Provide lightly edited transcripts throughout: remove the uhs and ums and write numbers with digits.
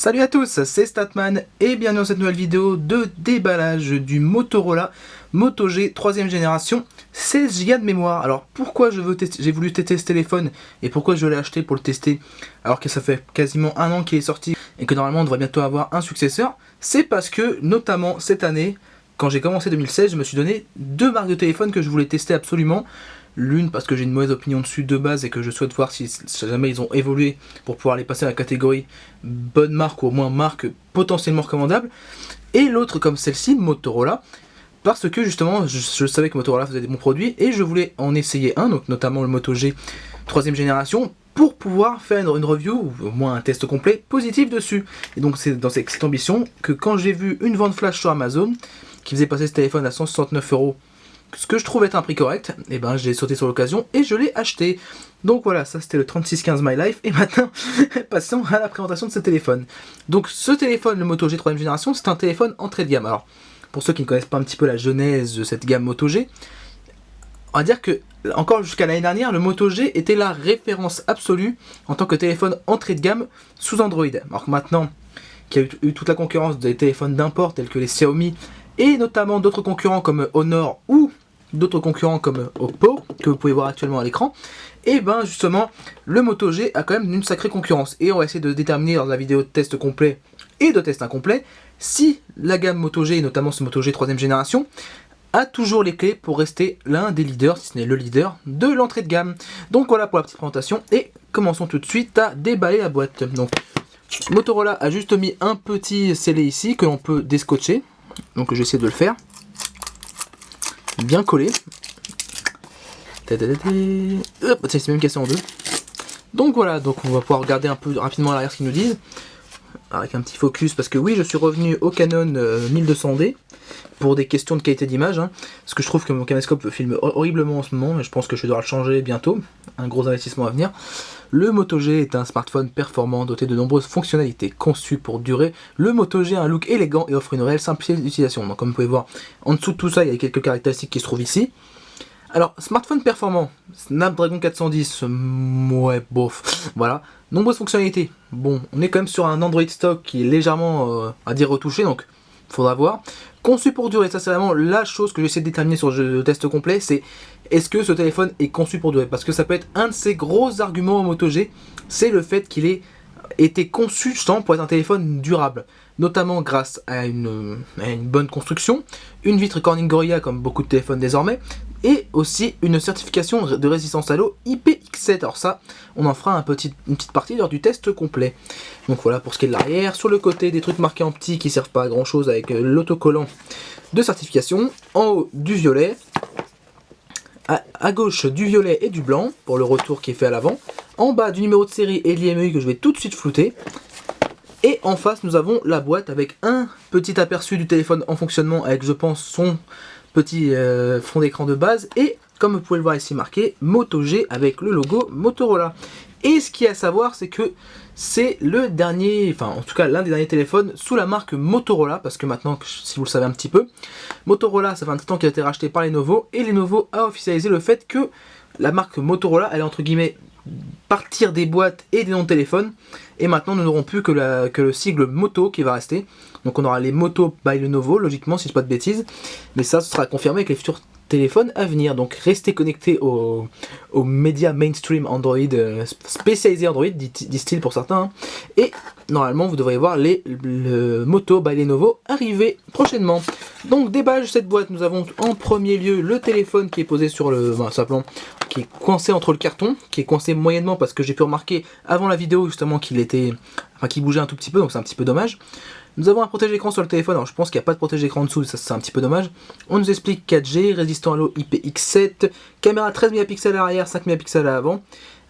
Salut à tous, c'est Statman et bienvenue dans cette nouvelle vidéo de déballage du Motorola Moto G 3ème génération, 16 Go de mémoire. Alors pourquoi j'ai voulu tester ce téléphone et pourquoi je l'ai acheté pour le tester alors que ça fait quasiment un an qu'il est sorti et que normalement on devrait bientôt avoir un successeur? C'est parce que notamment cette année, quand j'ai commencé 2016, je me suis donné deux marques de téléphone que je voulais tester absolument. L'une parce que j'ai une mauvaise opinion dessus de base et que je souhaite voir si jamais ils ont évolué pour pouvoir les passer à la catégorie bonne marque ou au moins marque potentiellement recommandable. Et l'autre comme celle-ci, Motorola, parce que justement je savais que Motorola faisait des bons produits et je voulais en essayer un, donc notamment le Moto G 3ème génération, pour pouvoir faire une review, ou au moins un test complet, positif dessus. Et donc c'est dans cette ambition que quand j'ai vu une vente flash sur Amazon, qui faisait passer ce téléphone à 169 €, ce que je trouve être un prix correct, et ben j'ai sauté sur l'occasion et je l'ai acheté. Donc voilà, ça c'était le 3615 My Life, et maintenant passons à la présentation de ce téléphone. Donc ce téléphone, le Moto G 3ème génération, c'est un téléphone entrée de gamme. Alors pour ceux qui ne connaissent pas un petit peu la genèse de cette gamme Moto G, on va dire que encore jusqu'à l'année dernière, le Moto G était la référence absolue en tant que téléphone entrée de gamme sous Android. Alors que maintenant qu'il y a eu toute la concurrence des téléphones d'import tels que les Xiaomi et notamment d'autres concurrents comme Honor ou d'autres concurrents comme Oppo, que vous pouvez voir actuellement à l'écran, et ben justement, le Moto G a quand même une sacrée concurrence. Et on va essayer de déterminer dans la vidéo de test complet et de test incomplet si la gamme Moto G, et notamment ce Moto G 3ème génération, a toujours les clés pour rester l'un des leaders, si ce n'est le leader, de l'entrée de gamme. Donc voilà pour la petite présentation, et commençons tout de suite à déballer la boîte. Donc Motorola a juste mis un petit scellé ici que l'on peut descotcher, donc j'essaie de le faire. Bien collé. C'est même cassé en deux. Donc voilà, donc on va pouvoir regarder un peu rapidement à l'arrière ce qu'ils nous disent. Avec un petit focus, parce que oui, je suis revenu au Canon 1200D pour des questions de qualité d'image, parce que je trouve que mon caméscope filme horriblement en ce moment, et je pense que je dois le changer bientôt, un gros investissement à venir. Le Moto G est un smartphone performant doté de nombreuses fonctionnalités conçues pour durer. Le Moto G a un look élégant et offre une réelle simplicité d'utilisation. Donc comme vous pouvez voir, en dessous de tout ça, il y a quelques caractéristiques qui se trouvent ici. Alors, smartphone performant, Snapdragon 410, ouais, bof, voilà. Nombreuses fonctionnalités. Bon, on est quand même sur un Android stock qui est légèrement, à dire, retouché, donc faudra voir. Conçu pour durer, ça c'est vraiment la chose que j'essaie de déterminer sur le test complet, c'est est-ce que ce téléphone est conçu pour durer? Parce que ça peut être un de ces gros arguments au Moto G, c'est le fait qu'il ait été conçu pour être un téléphone durable, notamment grâce à une bonne construction, une vitre Corning Gorilla comme beaucoup de téléphones désormais, et aussi une certification de résistance à l'eau IPX7. Alors ça, on en fera une petite partie lors du test complet. Donc voilà pour ce qui est de l'arrière. Sur le côté, des trucs marqués en petit qui servent pas à grand chose avec l'autocollant de certification. En haut, du violet. À gauche, du violet et du blanc pour le retour qui est fait à l'avant. En bas, du numéro de série et l'IMEI que je vais tout de suite flouter. Et en face, nous avons la boîte avec un petit aperçu du téléphone en fonctionnement avec, je pense, son petit fond d'écran de base. Et comme vous pouvez le voir ici marqué, Moto G avec le logo Motorola. Et ce qu'il y a à savoir, c'est que c'est le dernier, enfin en tout cas l'un des derniers téléphones sous la marque Motorola, parce que maintenant, si vous le savez un petit peu, Motorola, ça fait un petit temps qu'il a été racheté par Lenovo, et Lenovo a officialisé le fait que la marque Motorola allait entre guillemets partir des boîtes et des noms de téléphone, et maintenant nous n'aurons plus que le sigle Moto qui va rester. Donc on aura les Moto by Lenovo, logiquement, si je ne dis pas de bêtises, mais ça sera confirmé avec les futurs téléphones à venir. Donc restez connectés aux médias mainstream Android, spécialisés Android, disent-ils pour certains, et normalement vous devriez voir le Moto by Lenovo arriver prochainement. Donc déballage de cette boîte, nous avons en premier lieu le téléphone qui est posé sur le simplement, qui est coincé entre le carton, qui est coincé moyennement parce que j'ai pu remarquer avant la vidéo justement qu'il bougeait un tout petit peu, donc c'est un petit peu dommage. Nous avons un protège-écran sur le téléphone, alors je pense qu'il n'y a pas de protège-écran en dessous, ça c'est un petit peu dommage. On nous explique 4G, résistant à l'eau IPX7, caméra 13 mégapixels à l'arrière, 5 mégapixels à l'avant,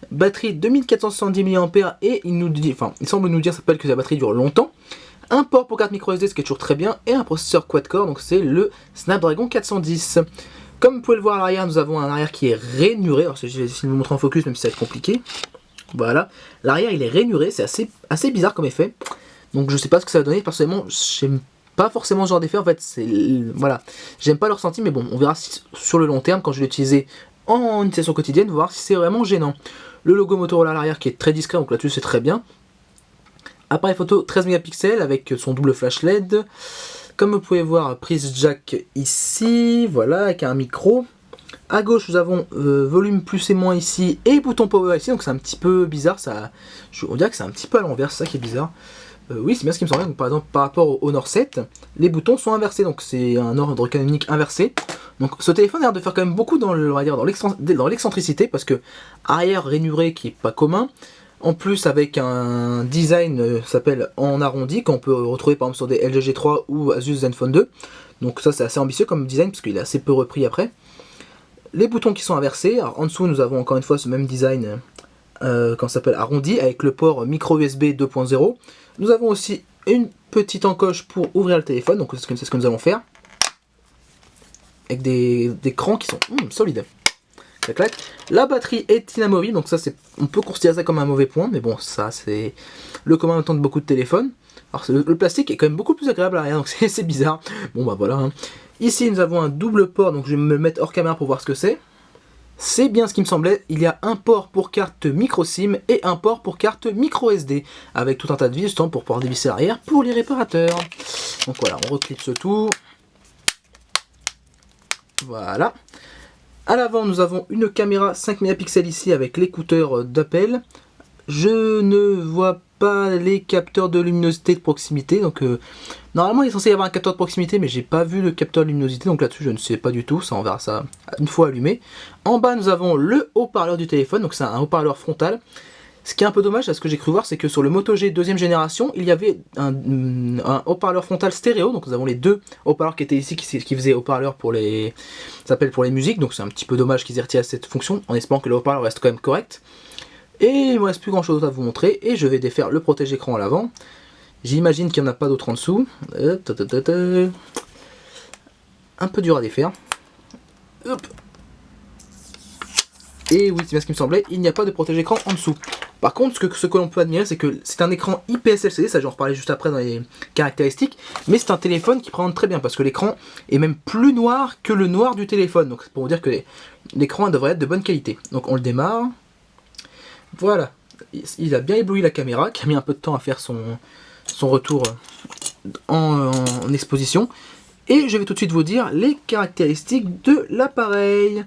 batterie 2470 mAh, et il semble nous dire que la batterie dure longtemps. Un port pour carte microSD, ce qui est toujours très bien, et un processeur quad-core, donc c'est le Snapdragon 410. Comme vous pouvez le voir à l'arrière, nous avons un arrière qui est rainuré, alors je vais essayer de vous montrer en focus même si ça va être compliqué. Voilà, l'arrière il est rainuré, c'est assez bizarre comme effet. Donc je sais pas ce que ça va donner, personnellement j'aime pas forcément ce genre d'effet, en fait voilà, j'aime pas le ressenti, mais bon, on verra sur le long terme quand je vais l'utiliser en utilisation quotidienne, voir si c'est vraiment gênant. Le logo Motorola à l'arrière qui est très discret, donc là-dessus c'est très bien. Appareil photo 13 mégapixels avec son double flash LED. Comme vous pouvez voir, prise jack ici, voilà, avec un micro. À gauche, nous avons volume plus et moins ici et bouton power ici, donc c'est un petit peu bizarre, on dirait que c'est un petit peu à l'envers, c'est ça qui est bizarre. Oui, c'est bien ce qui me semblait. Donc, par exemple, par rapport au Honor 7, les boutons sont inversés, donc c'est un ordre canonique inversé. Donc ce téléphone a l'air de faire quand même beaucoup dans l'excentricité, parce que arrière rainuré qui est pas commun, en plus avec un design s'appelle en arrondi, qu'on peut retrouver par exemple sur des LG G3 ou Asus Zenfone 2. Donc ça c'est assez ambitieux comme design, parce qu'il est assez peu repris après. Les boutons qui sont inversés, alors en dessous nous avons encore une fois ce même design qu'on s'appelle arrondi, avec le port micro USB 2.0. Nous avons aussi une petite encoche pour ouvrir le téléphone, donc c'est ce que nous allons faire. Avec des crans qui sont solides. Clac, clac. La batterie est inamovible, donc ça on peut considérer ça comme un mauvais point, mais bon, ça c'est le commun temps de beaucoup de téléphones. Alors le plastique est quand même beaucoup plus agréable à l'arrière, donc c'est bizarre. Bon bah voilà. Hein. Ici nous avons un double port, donc je vais me le mettre hors caméra pour voir ce que c'est. C'est bien ce qui me semblait, il y a un port pour carte micro SIM et un port pour carte micro SD, avec tout un tas de vis pour pouvoir dévisser l'arrière pour les réparateurs. Donc voilà, on reclipse tout. Voilà. À l'avant, nous avons une caméra 5 mégapixels ici avec l'écouteur d'appel. Je ne vois pas les capteurs de luminosité de proximité. Donc normalement, il est censé y avoir un capteur de proximité, mais j'ai pas vu le capteur de luminosité. Donc là-dessus, je ne sais pas du tout. Ça, on verra ça une fois allumé. En bas, nous avons le haut-parleur du téléphone. Donc c'est un haut-parleur frontal. Ce qui est un peu dommage, à ce que j'ai cru voir, c'est que sur le Moto G deuxième génération, il y avait un haut-parleur frontal stéréo. Donc nous avons les deux haut-parleurs qui étaient ici, qui faisaient haut-parleur pour les, ça s'appelle pour les musiques. Donc c'est un petit peu dommage qu'ils aient retiré cette fonction, en espérant que le haut-parleur reste quand même correct. Et il ne me reste plus grand chose à vous montrer, et je vais défaire le protège-écran à l'avant. J'imagine qu'il n'y en a pas d'autre en dessous. Un peu dur à défaire. Hop. Et oui, c'est bien ce qui me semblait, il n'y a pas de protège-écran en dessous. Par contre, ce que l'on peut admirer, c'est que c'est un écran IPS LCD, ça je vais en reparler juste après dans les caractéristiques, mais c'est un téléphone qui présente très bien, parce que l'écran est même plus noir que le noir du téléphone. Donc c'est pour vous dire que l'écran devrait être de bonne qualité. Donc on le démarre. Voilà, il a bien ébloui la caméra, qui a mis un peu de temps à faire son retour en exposition. Et je vais tout de suite vous dire les caractéristiques de l'appareil.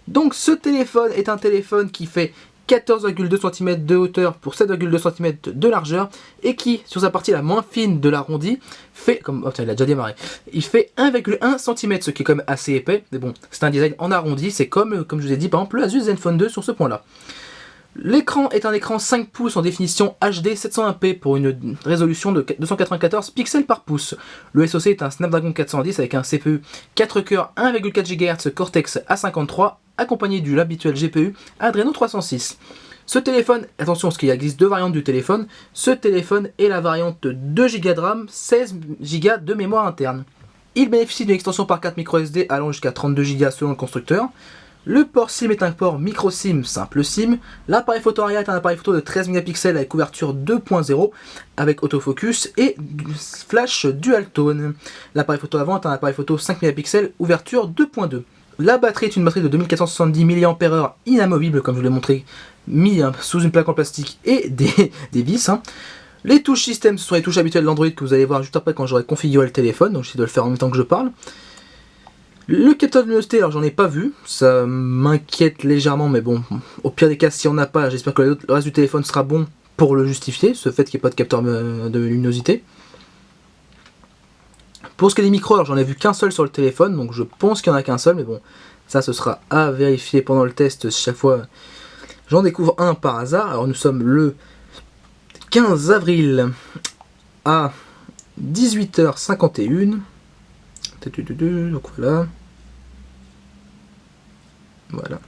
Donc ce téléphone est un téléphone qui fait 14,2 cm de hauteur pour 7,2 cm de largeur, et qui, sur sa partie la moins fine de l'arrondi, fait, comme, oh, tiens, il a déjà démarré, il fait 1,1 cm, ce qui est quand même assez épais, mais bon, c'est un design en arrondi, c'est comme je vous ai dit, par exemple, le Asus Zenfone 2 sur ce point-là. L'écran est un écran 5 pouces en définition HD 720p pour une résolution de 294 pixels par pouce. Le SoC est un Snapdragon 410 avec un CPU 4 coeurs 1,4 GHz Cortex A53 accompagné du l'habituel GPU Adreno 306. Ce téléphone, attention parce qu'il existe deux variantes du téléphone, ce téléphone est la variante 2 Go de RAM, 16 Go de mémoire interne. Il bénéficie d'une extension par carte microSD allant jusqu'à 32 Go selon le constructeur. Le port SIM est un port micro SIM simple SIM. L'appareil photo arrière est un appareil photo de 13 mégapixels avec couverture 2.0 avec autofocus et flash dual tone. L'appareil photo avant est un appareil photo 5 mégapixels, ouverture 2.2. La batterie est une batterie de 2470 mAh inamovible, comme je vous l'ai montré, mis sous une plaque en plastique et des vis. Les touches système, ce sont les touches habituelles d'Android que vous allez voir juste après quand j'aurai configuré le téléphone, donc j'essaie de le faire en même temps que je parle. Le capteur de luminosité, alors j'en ai pas vu, ça m'inquiète légèrement, mais bon, au pire des cas, si on n'a pas, j'espère que le reste du téléphone sera bon pour le justifier, ce fait qu'il n'y ait pas de capteur de luminosité. Pour ce qui est des micros, alors j'en ai vu qu'un seul sur le téléphone, donc je pense qu'il n'y en a qu'un seul, mais bon, ça ce sera à vérifier pendant le test, chaque fois j'en découvre un par hasard. Alors nous sommes le 15 avril à 18h51. Donc voilà. Voilà.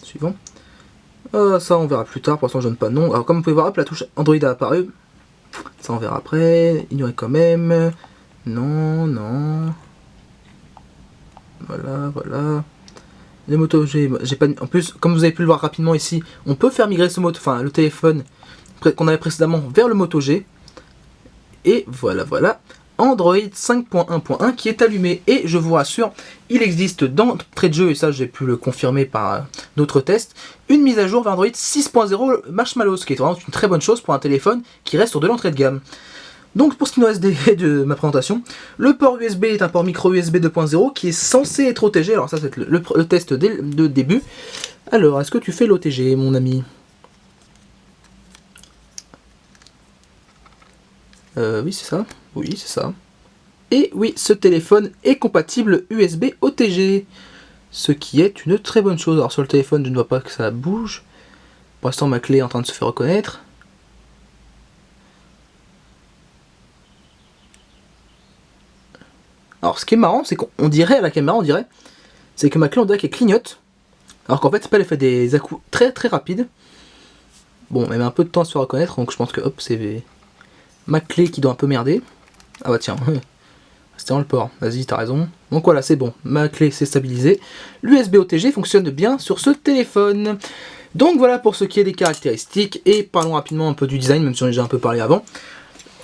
Suivant. Ça on verra plus tard, pour l'instant je donne pas de nom. Alors comme vous pouvez voir, hop, la touche Android a apparu. Ça on verra après. Ignorez quand même. Non, non. Voilà, voilà. Les motos, j'ai pas. En plus, comme vous avez pu le voir rapidement ici, on peut faire migrer ce le téléphone qu'on avait précédemment vers le Moto G. Et voilà, voilà. Android 5.1.1 qui est allumé. Et je vous rassure, il existe d'entrée de jeu, et ça j'ai pu le confirmer par d'autres tests, une mise à jour vers Android 6.0 Marshmallow, ce qui est vraiment une très bonne chose pour un téléphone qui reste sur de l'entrée de gamme. Donc pour ce qui nous reste de ma présentation, le port USB est un port micro USB 2.0 qui est censé être OTG. Alors ça c'est le test de début. Alors est-ce que tu fais l'OTG mon ami? Oui c'est ça, oui c'est ça. Et oui, ce téléphone est compatible USB OTG, ce qui est une très bonne chose. Alors sur le téléphone je ne vois pas que ça bouge. Pour l'instant ma clé est en train de se faire reconnaître. Alors ce qui est marrant, c'est qu'on dirait à la caméra, c'est que ma clé on dirait qu'elle clignote, alors qu'en fait c'est pas l'effet des à-coups très très rapides. Bon, elle met un peu de temps à se faire reconnaître, donc je pense que hop, c'est ma clé qui doit un peu merder. Ah bah tiens, c'était dans le port, vas-y t'as raison. Donc voilà, c'est bon, ma clé s'est stabilisée. L'USB OTG fonctionne bien sur ce téléphone. Donc voilà pour ce qui est des caractéristiques, et parlons rapidement un peu du design, même si on a déjà un peu parlé avant.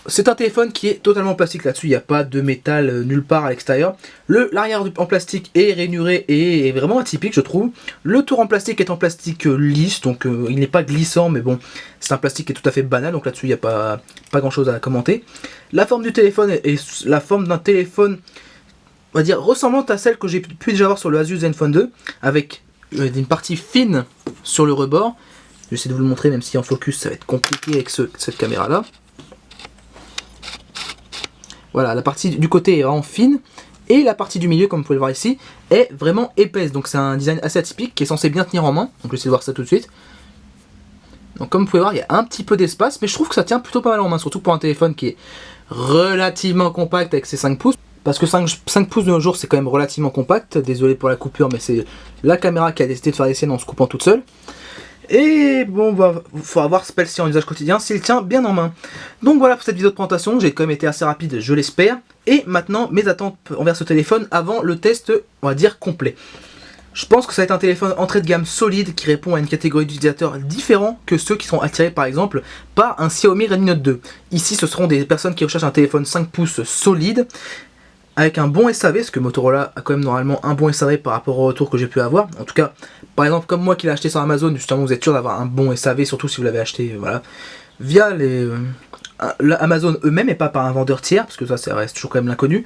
C'est un téléphone qui est totalement plastique là-dessus, il n'y a pas de métal nulle part à l'extérieur. L'arrière en plastique est rainuré et est vraiment atypique je trouve. Le tour en plastique est en plastique lisse, donc il n'est pas glissant, mais bon, c'est un plastique qui est tout à fait banal, donc là-dessus il n'y a pas grand chose à commenter. La forme du téléphone est la forme d'un téléphone, on va dire, ressemblante à celle que j'ai pu déjà voir sur le Asus Zenfone 2, avec une partie fine sur le rebord. Je vais essayer de vous le montrer, même si en focus ça va être compliqué avec cette caméra-là. Voilà, la partie du côté est vraiment fine, et la partie du milieu, comme vous pouvez le voir ici, est vraiment épaisse. Donc c'est un design assez atypique qui est censé bien tenir en main. Donc je vais essayer de voir ça tout de suite. Donc comme vous pouvez voir, il y a un petit peu d'espace, mais je trouve que ça tient plutôt pas mal en main, surtout pour un téléphone qui est relativement compact avec ses 5 pouces. Parce que 5 pouces de nos jours, c'est quand même relativement compact. Désolé pour la coupure, mais c'est la caméra qui a décidé de faire des scènes en se coupant toute seule. Et bon, bah, il faudra voir celle-ci en usage quotidien s'il tient bien en main. Donc voilà pour cette vidéo de présentation, j'ai quand même été assez rapide, je l'espère. Et maintenant, mes attentes envers ce téléphone avant le test, on va dire, complet. Je pense que ça va être un téléphone entrée de gamme solide qui répond à une catégorie d'utilisateurs différents que ceux qui sont attirés par exemple par un Xiaomi Redmi Note 2. Ici, ce seront des personnes qui recherchent un téléphone 5 pouces solide, avec un bon SAV, parce que Motorola a quand même normalement un bon SAV par rapport au retour que j'ai pu avoir. En tout cas, par exemple, comme moi qui l'ai acheté sur Amazon, justement, vous êtes sûr d'avoir un bon SAV, surtout si vous l'avez acheté voilà, via Amazon eux-mêmes et pas par un vendeur tiers, parce que ça reste toujours quand même l'inconnu.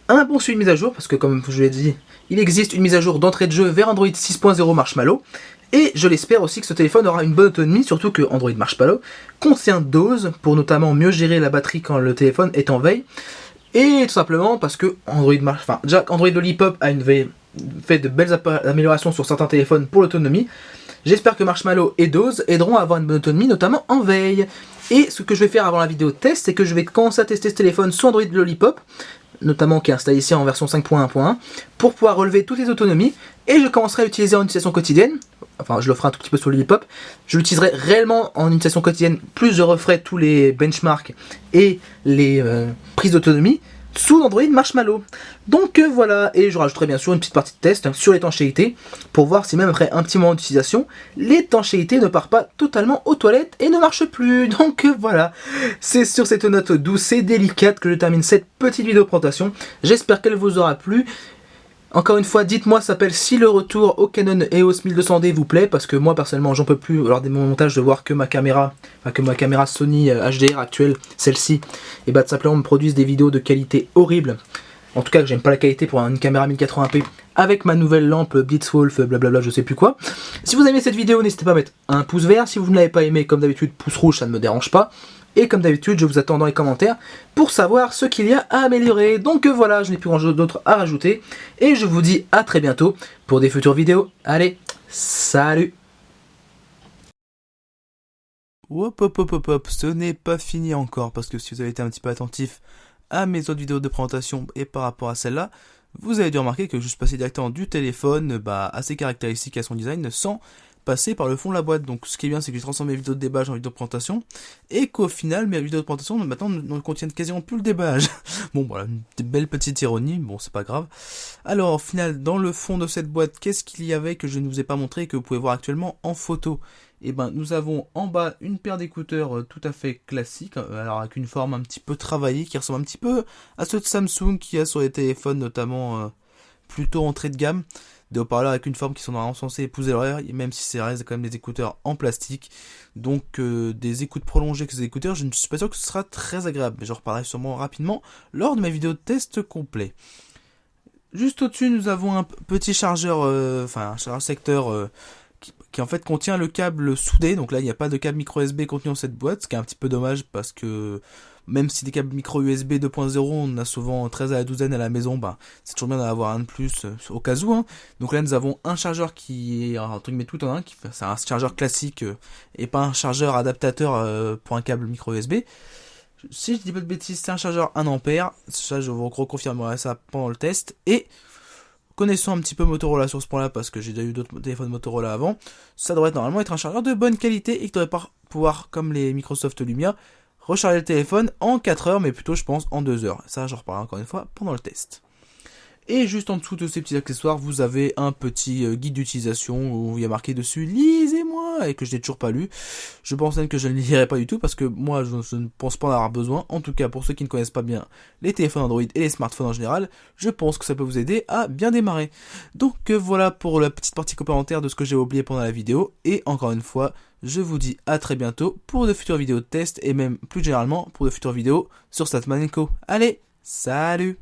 Un bon suivi de mise à jour, parce que comme je l'ai dit, il existe une mise à jour d'entrée de jeu vers Android 6.0 Marshmallow. Et je l'espère aussi que ce téléphone aura une bonne autonomie, surtout que Android Marshmallow contient dose pour notamment mieux gérer la batterie quand le téléphone est en veille. Et tout simplement parce que déjà Android Lollipop a fait de belles améliorations sur certains téléphones pour l'autonomie. J'espère que Marshmallow et Dose aideront à avoir une bonne autonomie, notamment en veille. Et ce que je vais faire avant la vidéo test, c'est que je vais commencer à tester ce téléphone sur Android Lollipop, notamment qui est installé ici en version 5.1.1, pour pouvoir relever toutes les autonomies. Et je commencerai à l'utiliser en utilisation quotidienne. Enfin, je le ferai un tout petit peu sur Lollipop. Je l'utiliserai réellement en utilisation quotidienne, plus je referai tous les benchmarks et les prises d'autonomie sous Android Marshmallow. Donc voilà, et je rajouterai bien sûr une petite partie de test sur l'étanchéité, pour voir si même après un petit moment d'utilisation, l'étanchéité ne part pas totalement aux toilettes et ne marche plus. Donc voilà, c'est sur cette note douce et délicate que je termine cette petite vidéo présentation. J'espère qu'elle vous aura plu. Encore une fois, dites-moi s'appelle si le retour au Canon EOS 1200D vous plaît, parce que moi personnellement j'en peux plus lors des montages de voir que ma caméra Sony HDR actuelle, celle-ci, et bah tout simplement me produisent des vidéos de qualité horrible. En tout cas, j'aime pas la qualité pour une caméra 1080p avec ma nouvelle lampe Blitzwolf, blablabla, je sais plus quoi. Si vous avez aimé cette vidéo, n'hésitez pas à mettre un pouce vert. Si vous ne l'avez pas aimé, comme d'habitude, pouce rouge, ça ne me dérange pas. Et comme d'habitude, je vous attends dans les commentaires pour savoir ce qu'il y a à améliorer. Donc voilà, je n'ai plus grand chose d'autre à rajouter. Et je vous dis à très bientôt pour des futures vidéos. Allez, salut! Hop hop hop hop hop, ce n'est pas fini encore, parce que si vous avez été un petit peu attentif à mes autres vidéos de présentation et par rapport à celle-là, vous avez dû remarquer que je suis passé directement du téléphone à ses caractéristiques, à son design, sans passer par le fond de la boîte. Donc ce qui est bien, c'est que j'ai transformé mes vidéos de déballage en vidéos de présentation, et qu'au final, mes vidéos de présentation maintenant ne contiennent quasiment plus le déballage. Bon voilà, une belle petite ironie, bon c'est pas grave. Alors au final, dans le fond de cette boîte, qu'est-ce qu'il y avait que je ne vous ai pas montré et que vous pouvez voir actuellement en photo? Et ben nous avons en bas une paire d'écouteurs tout à fait classique, alors avec une forme un petit peu travaillée, qui ressemble un petit peu à ceux de Samsung qu'il y a sur les téléphones, notamment plutôt entrée de gamme. Des haut-parleurs avec une forme qui sont normalement censés épouser l'horaire, même si c'est reste quand même des écouteurs en plastique. Donc des écoutes prolongées que ces écouteurs, je ne suis pas sûr que ce sera très agréable, mais j'en reparlerai sûrement rapidement lors de ma vidéo de test complet. Juste au-dessus, nous avons un petit chargeur, un chargeur secteur qui en fait contient le câble soudé. Donc là, il n'y a pas de câble micro USB contenu dans cette boîte, ce qui est un petit peu dommage parce que même si des câbles micro USB 2.0, on a souvent 13 à la douzaine à la maison, c'est toujours bien d'en avoir un de plus au cas où. Donc là, nous avons un chargeur qui est entre guillemets tout en un, c'est un chargeur classique et pas un chargeur adaptateur pour un câble micro USB. Si je dis pas de bêtises, c'est un chargeur 1 ampère. Ça, je vous reconfirmerai ça pendant le test. Et connaissant un petit peu Motorola sur ce point-là, parce que j'ai déjà eu d'autres téléphones Motorola avant, ça devrait normalement être un chargeur de bonne qualité et qui devrait pouvoir, comme les Microsoft Lumia, recharger le téléphone en 4 heures, mais plutôt je pense en 2 heures. Ça, j'en reparlerai encore une fois pendant le test. Et juste en dessous de ces petits accessoires, vous avez un petit guide d'utilisation où il y a marqué dessus « Lisez-moi » et que je n'ai toujours pas lu. Je pense même que je ne le lirai pas du tout parce que moi, je ne pense pas en avoir besoin. En tout cas, pour ceux qui ne connaissent pas bien les téléphones Android et les smartphones en général, je pense que ça peut vous aider à bien démarrer. Donc voilà pour la petite partie complémentaire de ce que j'ai oublié pendant la vidéo. Et encore une fois, je vous dis à très bientôt pour de futures vidéos de test et même plus généralement pour de futures vidéos sur Statman & Co. Allez, salut!